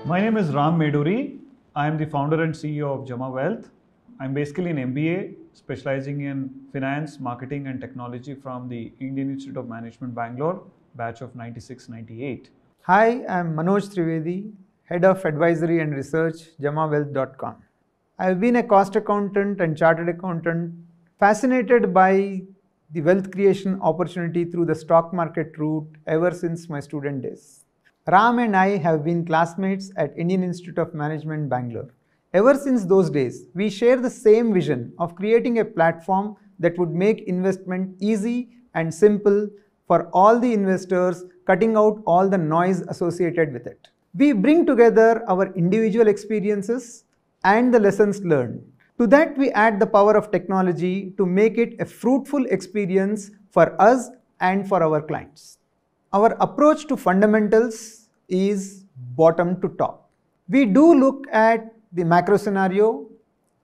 My name is Ram Meduri. I am the founder and CEO of Jama Wealth. I'm basically an MBA specializing in finance, marketing, and technology from the Indian Institute of Management, Bangalore, batch of 96-98. Hi, I'm Manoj Trivedi, Head of Advisory and Research, JamaWealth.com. I've been a cost accountant and chartered accountant, fascinated by the wealth creation opportunity through the stock market route ever since my student days. Ram and I have been classmates at Indian Institute of Management, Bangalore. Ever since those days, we share the same vision of creating a platform that would make investment easy and simple for all the investors, cutting out all the noise associated with it. We bring together our individual experiences and the lessons learned. To that, we add the power of technology to make it a fruitful experience for us and for our clients. Our approach to fundamentals is bottom to top. We do look at the macro scenario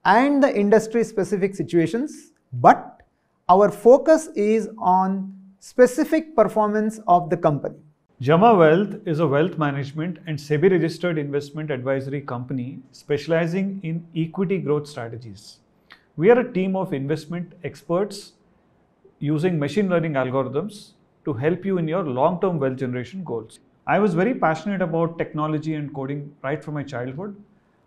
and the industry specific situations, but our focus is on specific performance of the company. Jama Wealth is a wealth management and SEBI registered investment advisory company specializing in equity growth strategies. We are a team of investment experts using machine learning algorithms to help you in your long-term wealth generation goals. I was very passionate about technology and coding right from my childhood.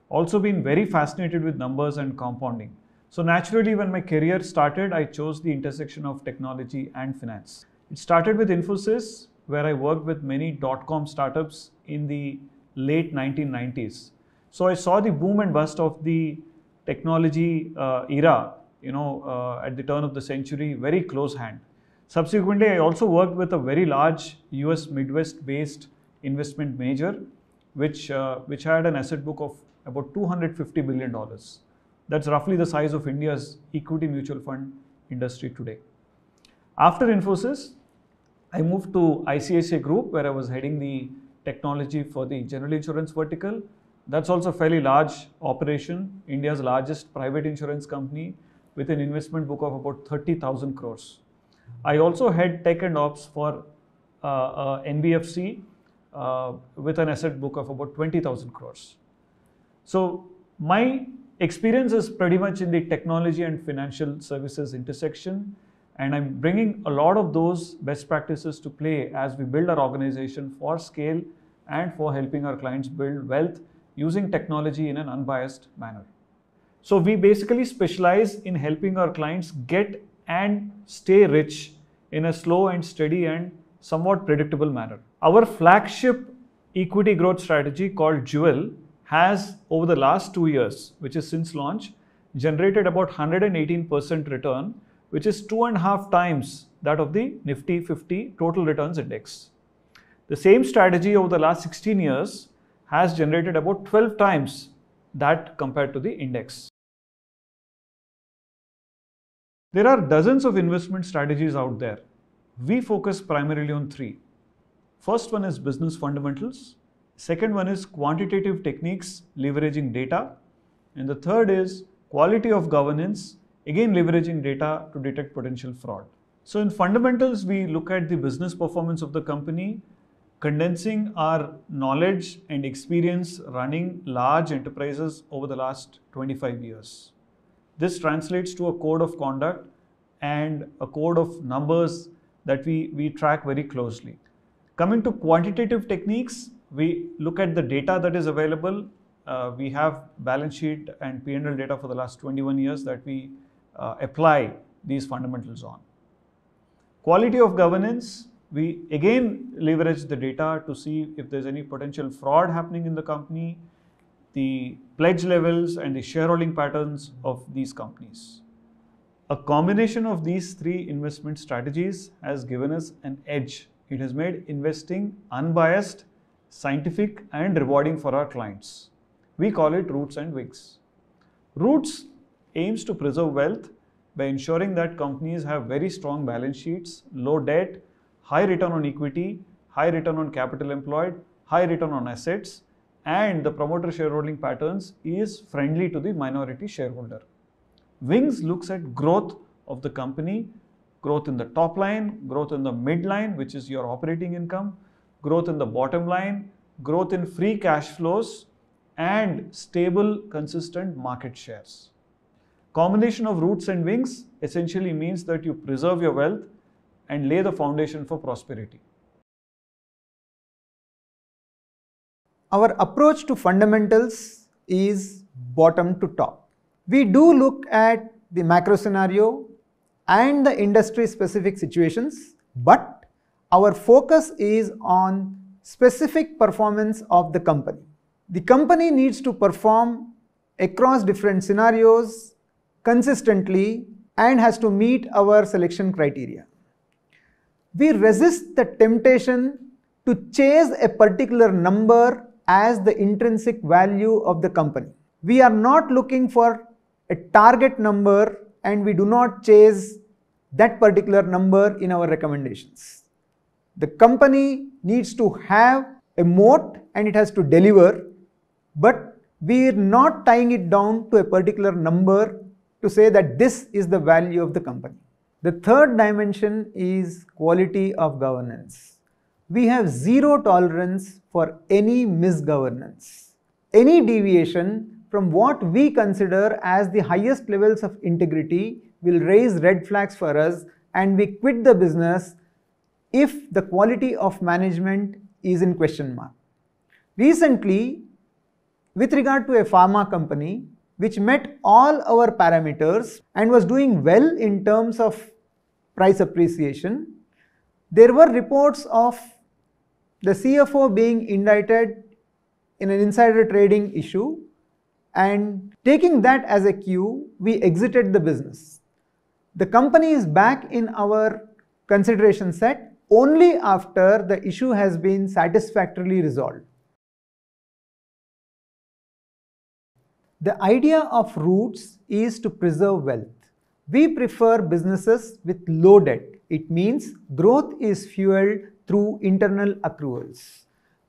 Also been very fascinated with numbers and compounding. So naturally, when my career started, I chose the intersection of technology and finance. It started with Infosys, where I worked with many dot-com startups in the late 1990s. So I saw the boom and bust of the technology era, at the turn of the century, very close hand. Subsequently, I also worked with a very large US Midwest-based investment major, which had an asset book of about $250 billion. That's roughly the size of India's equity mutual fund industry today. After Infosys, I moved to ICICI Group, where I was heading the technology for the general insurance vertical. That's also a fairly large operation, India's largest private insurance company with an investment book of about 30,000 crores. I also had tech and ops for NBFC with an asset book of about 20,000 crores. So my experience is pretty much in the technology and financial services intersection, and I'm bringing a lot of those best practices to play as we build our organization for scale and for helping our clients build wealth using technology in an unbiased manner. So we basically specialize in helping our clients get and stay rich in a slow and steady and somewhat predictable manner. Our flagship equity growth strategy called Jewel has, over the last 2 years, which is since launch, generated about 118% return, which is 2.5 times that of the Nifty 50 total returns index. The same strategy over the last 16 years has generated about 12 times that compared to the index. There are dozens of investment strategies out there. We focus primarily on 3. First one is business fundamentals. Second one is quantitative techniques leveraging data. And the third is quality of governance, again leveraging data to detect potential fraud. So in fundamentals, we look at the business performance of the company, condensing our knowledge and experience running large enterprises over the last 25 years. This translates to a code of conduct and a code of numbers that we track very closely. Coming to quantitative techniques, we look at the data that is available. We have balance sheet and P&L data for the last 21 years that we apply these fundamentals on. Quality of governance, we again leverage the data to see if there's any potential fraud happening in the company, the pledge levels and the shareholding patterns of these companies. A combination of these 3 investment strategies has given us an edge. It has made investing unbiased, scientific and rewarding for our clients. We call it Roots and Wings. Roots aims to preserve wealth by ensuring that companies have very strong balance sheets, low debt, high return on equity, high return on capital employed, high return on assets, and the promoter shareholding patterns is friendly to the minority shareholder. Wings looks at growth of the company, growth in the top line, growth in the mid line, which is your operating income, growth in the bottom line, growth in free cash flows, and stable, consistent market shares. Combination of roots and wings essentially means that you preserve your wealth and lay the foundation for prosperity. Our approach to fundamentals is bottom to top. We do look at the macro scenario and the industry specific situations, but our focus is on specific performance of the company. The company needs to perform across different scenarios consistently and has to meet our selection criteria. We resist the temptation to chase a particular number as the intrinsic value of the company. We are not looking for a target number and we do not chase that particular number in our recommendations. The company needs to have a moat and it has to deliver, but we are not tying it down to a particular number to say that this is the value of the company. The third dimension is quality of governance. We have zero tolerance for any misgovernance. Any deviation from what we consider as the highest levels of integrity will raise red flags for us, and we quit the business if the quality of management is in question mark. Recently, with regard to a pharma company which met all our parameters and was doing well in terms of price appreciation, there were reports of the CFO being indicted in an insider trading issue, and taking that as a cue, we exited the business. The company is back in our consideration set only after the issue has been satisfactorily resolved. The idea of roots is to preserve wealth. We prefer businesses with low debt. It means growth is fueled through internal accruals.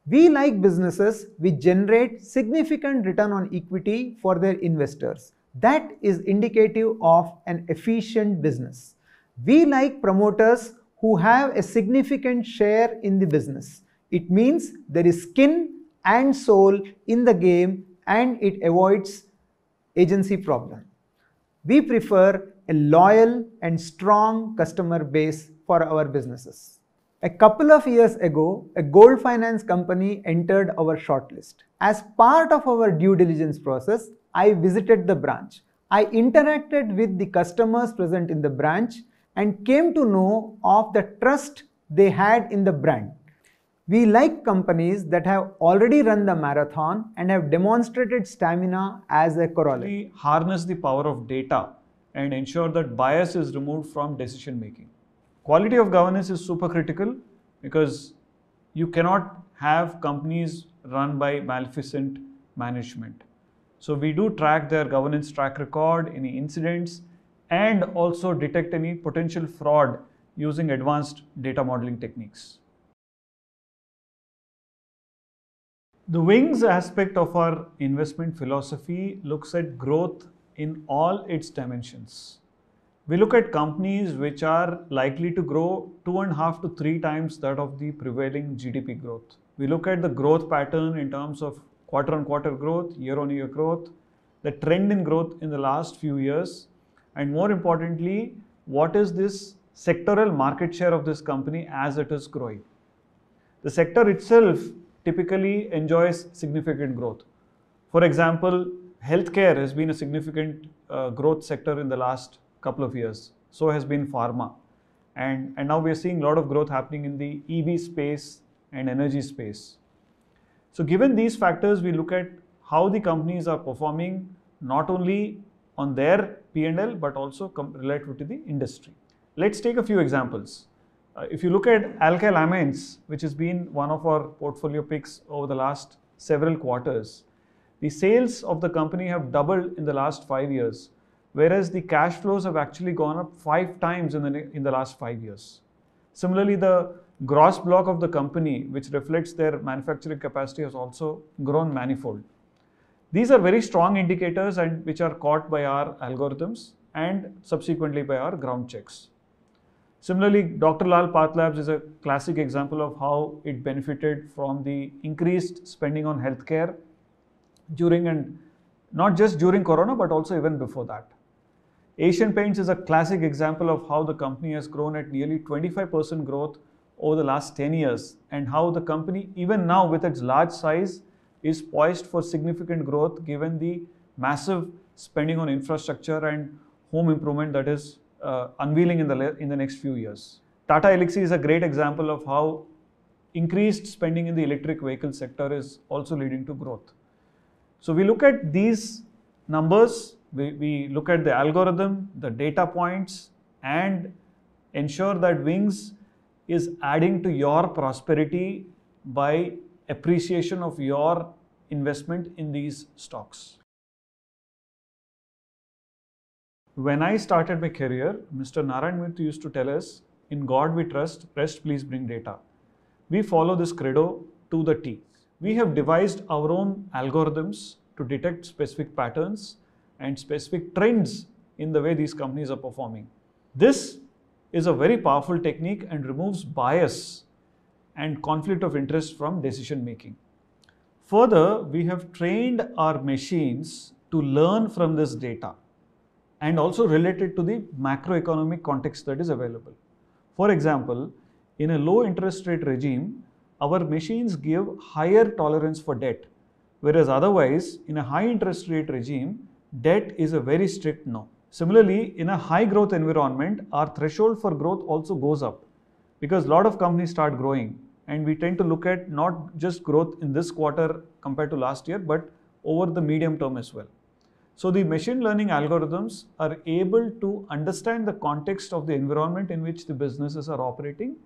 We like businesses which generate significant return on equity for their investors. That is indicative of an efficient business. We like promoters who have a significant share in the business. It means there is skin and soul in the game and it avoids agency problem. We prefer a loyal and strong customer base for our businesses. A couple of years ago, a gold finance company entered our shortlist. As part of our due diligence process, I visited the branch. I interacted with the customers present in the branch and came to know of the trust they had in the brand. We like companies that have already run the marathon and have demonstrated stamina as a corollary. We harness the power of data and ensure that bias is removed from decision making. Quality of governance is super critical because you cannot have companies run by maleficent management. So we do track their governance track record, any incidents, and also detect any potential fraud using advanced data modeling techniques. The wings aspect of our investment philosophy looks at growth in all its dimensions. We look at companies which are likely to grow 2.5 to 3 times that of the prevailing GDP growth. We look at the growth pattern in terms of quarter-on-quarter growth, year-on-year growth, the trend in growth in the last few years, and more importantly, what is this sectoral market share of this company as it is growing. The sector itself typically enjoys significant growth. For example, healthcare has been a significant growth sector in the last couple of years. So has been pharma. And now we are seeing a lot of growth happening in the EV space and energy space. So given these factors, we look at how the companies are performing not only on their P&L but also relative to the industry. Let's take a few examples. If you look at Alkyl Amines, which has been one of our portfolio picks over the last several quarters, the sales of the company have doubled in the last 5 years, whereas the cash flows have actually gone up 5 times in the last 5 years. Similarly, the gross block of the company, which reflects their manufacturing capacity, has also grown manifold. These are very strong indicators and which are caught by our algorithms and subsequently by our ground checks. Similarly, Dr. Lal PathLabs is a classic example of how it benefited from the increased spending on healthcare during, and not just during Corona, but also even before that. Asian Paints is a classic example of how the company has grown at nearly 25% growth over the last 10 years, and how the company, even now with its large size, is poised for significant growth given the massive spending on infrastructure and home improvement that is unveiling in the next few years. Tata Elxsi is a great example of how increased spending in the electric vehicle sector is also leading to growth. So we look at these numbers, we look at the algorithm, the data points, and ensure that Wings is adding to your prosperity by appreciation of your investment in these stocks. When I started my career, Mr. Narayan Murthy used to tell us, "In God we trust, rest please bring data." We follow this credo to the T. We have devised our own algorithms to detect specific patterns and specific trends in the way these companies are performing. This is a very powerful technique and removes bias and conflict of interest from decision making. Further, we have trained our machines to learn from this data and also relate it to the macroeconomic context that is available. For example, in a low interest rate regime, our machines give higher tolerance for debt, whereas otherwise, in a high interest rate regime, debt is a very strict no. Similarly, in a high growth environment, our threshold for growth also goes up because a lot of companies start growing, and we tend to look at not just growth in this quarter compared to last year, but over the medium term as well. So the machine learning algorithms are able to understand the context of the environment in which the businesses are operating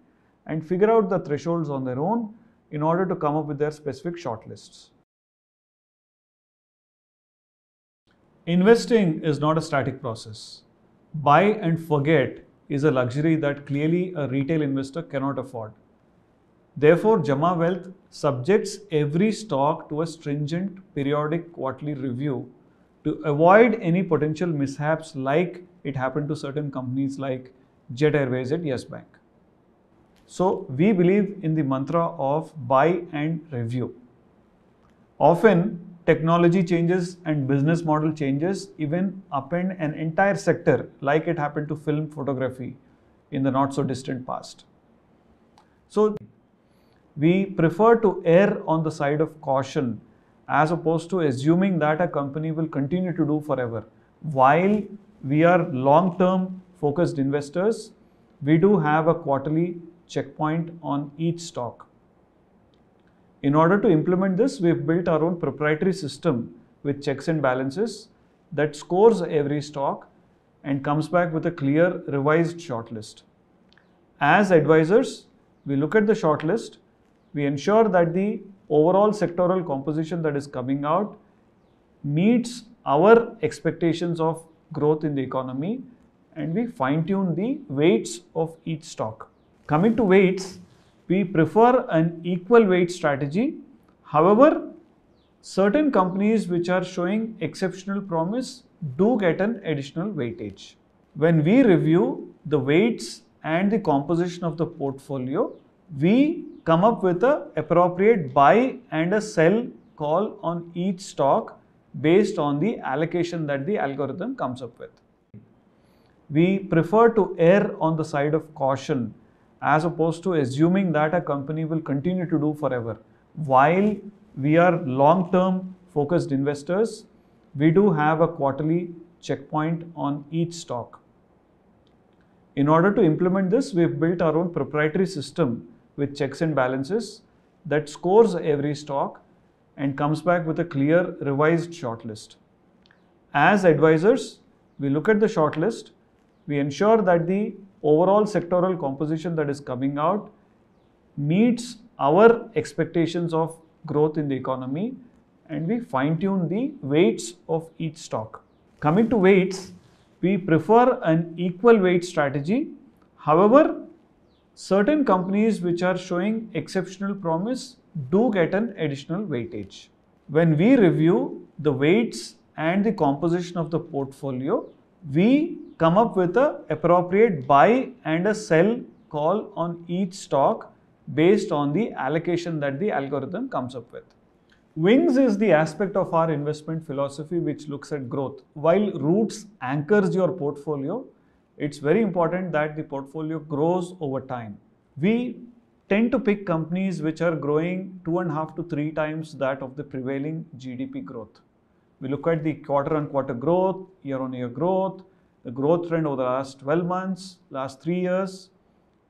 and figure out the thresholds on their own in order to come up with their specific shortlists. Investing is not a static process. Buy and forget is a luxury that clearly a retail investor cannot afford. Therefore, Jama Wealth subjects every stock to a stringent periodic quarterly review to avoid any potential mishaps like it happened to certain companies like Jet Airways at Yes Bank. So we believe in the mantra of buy and review. Often technology changes and business model changes even upend an entire sector like it happened to film photography in the not so distant past. So we prefer to err on the side of caution as opposed to assuming that a company will continue to do forever. While we are long-term focused investors, we do have a quarterly checkpoint on each stock. In order to implement this, we've built our own proprietary system with checks and balances that scores every stock and comes back with a clear revised shortlist. As advisors, we look at the shortlist, we ensure that the overall sectoral composition that is coming out meets our expectations of growth in the economy, and we fine-tune the weights of each stock. Coming to weights, we prefer an equal weight strategy. However, certain companies which are showing exceptional promise do get an additional weightage. When we review the weights and the composition of the portfolio, we come up with an appropriate buy and a sell call on each stock based on the allocation that the algorithm comes up with. We prefer to err on the side of caution as opposed to assuming that a company will continue to do forever. While we are long-term focused investors, we do have a quarterly checkpoint on each stock. In order to implement this, we've built our own proprietary system with checks and balances that scores every stock and comes back with a clear revised shortlist. As advisors, we look at the shortlist, we ensure that the overall sectoral composition that is coming out meets our expectations of growth in the economy, and we fine-tune the weights of each stock. Coming to weights, we prefer an equal weight strategy. However, certain companies which are showing exceptional promise do get an additional weightage. When we review the weights and the composition of the portfolio, we come up with an appropriate buy and a sell call on each stock based on the allocation that the algorithm comes up with. Wings is the aspect of our investment philosophy which looks at growth. While Roots anchors your portfolio, it's very important that the portfolio grows over time. We tend to pick companies which are growing 2.5 to 3 times that of the prevailing GDP growth. We look at the quarter-on-quarter growth, year-on-year growth, the growth trend over the last 12 months, last 3 years,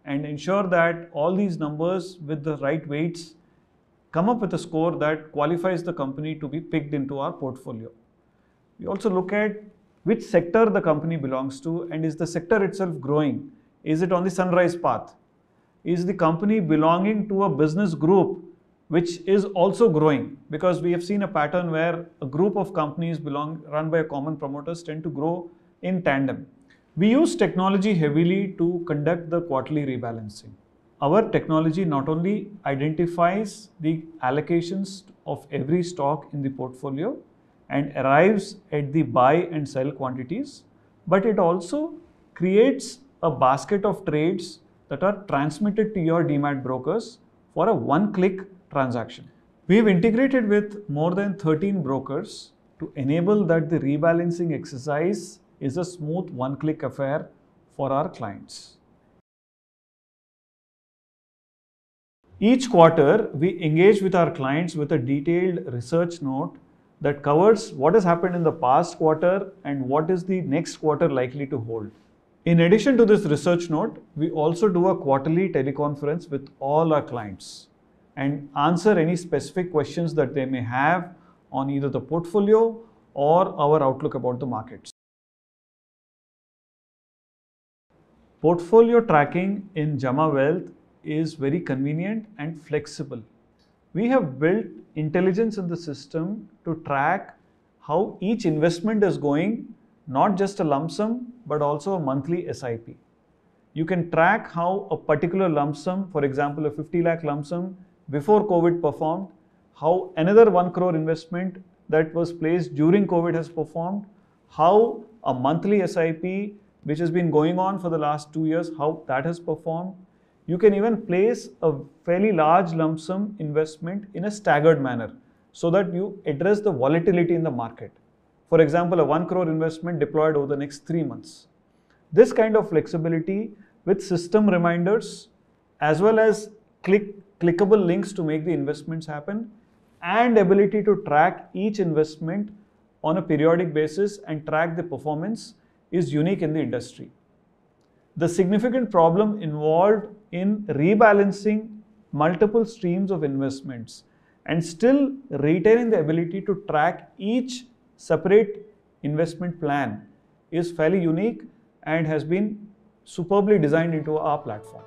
and ensure that all these numbers with the right weights come up with a score that qualifies the company to be picked into our portfolio. We also look at which sector the company belongs to, and is the sector itself growing? Is it on the sunrise path? Is the company belonging to a business group which is also growing? Because we have seen a pattern where a group of companies run by a common promoters tend to grow in tandem. We use technology heavily to conduct the quarterly rebalancing. Our technology not only identifies the allocations of every stock in the portfolio and arrives at the buy and sell quantities, but it also creates a basket of trades that are transmitted to your demat brokers for a one-click transaction. We have integrated with more than 13 brokers to enable that the rebalancing exercise is a smooth one-click affair for our clients. Each quarter, we engage with our clients with a detailed research note that covers what has happened in the past quarter and what is the next quarter likely to hold. In addition to this research note, we also do a quarterly teleconference with all our clients and answer any specific questions that they may have on either the portfolio or our outlook about the markets. Portfolio tracking in Jama Wealth is very convenient and flexible. We have built intelligence in the system to track how each investment is going, not just a lump sum, but also a monthly SIP. You can track how a particular lump sum, for example, a 50 lakh lump sum before COVID performed, how another 1 crore investment that was placed during COVID has performed, how a monthly SIP which has been going on for the last 2 years, how that has performed. You can even place a fairly large lump sum investment in a staggered manner so that you address the volatility in the market. For example, a 1 crore investment deployed over the next 3 months. This kind of flexibility with system reminders as well as clickable links to make the investments happen and ability to track each investment on a periodic basis and track the performance is unique in the industry. The significant problem involved in rebalancing multiple streams of investments and still retaining the ability to track each separate investment plan is fairly unique and has been superbly designed into our platform.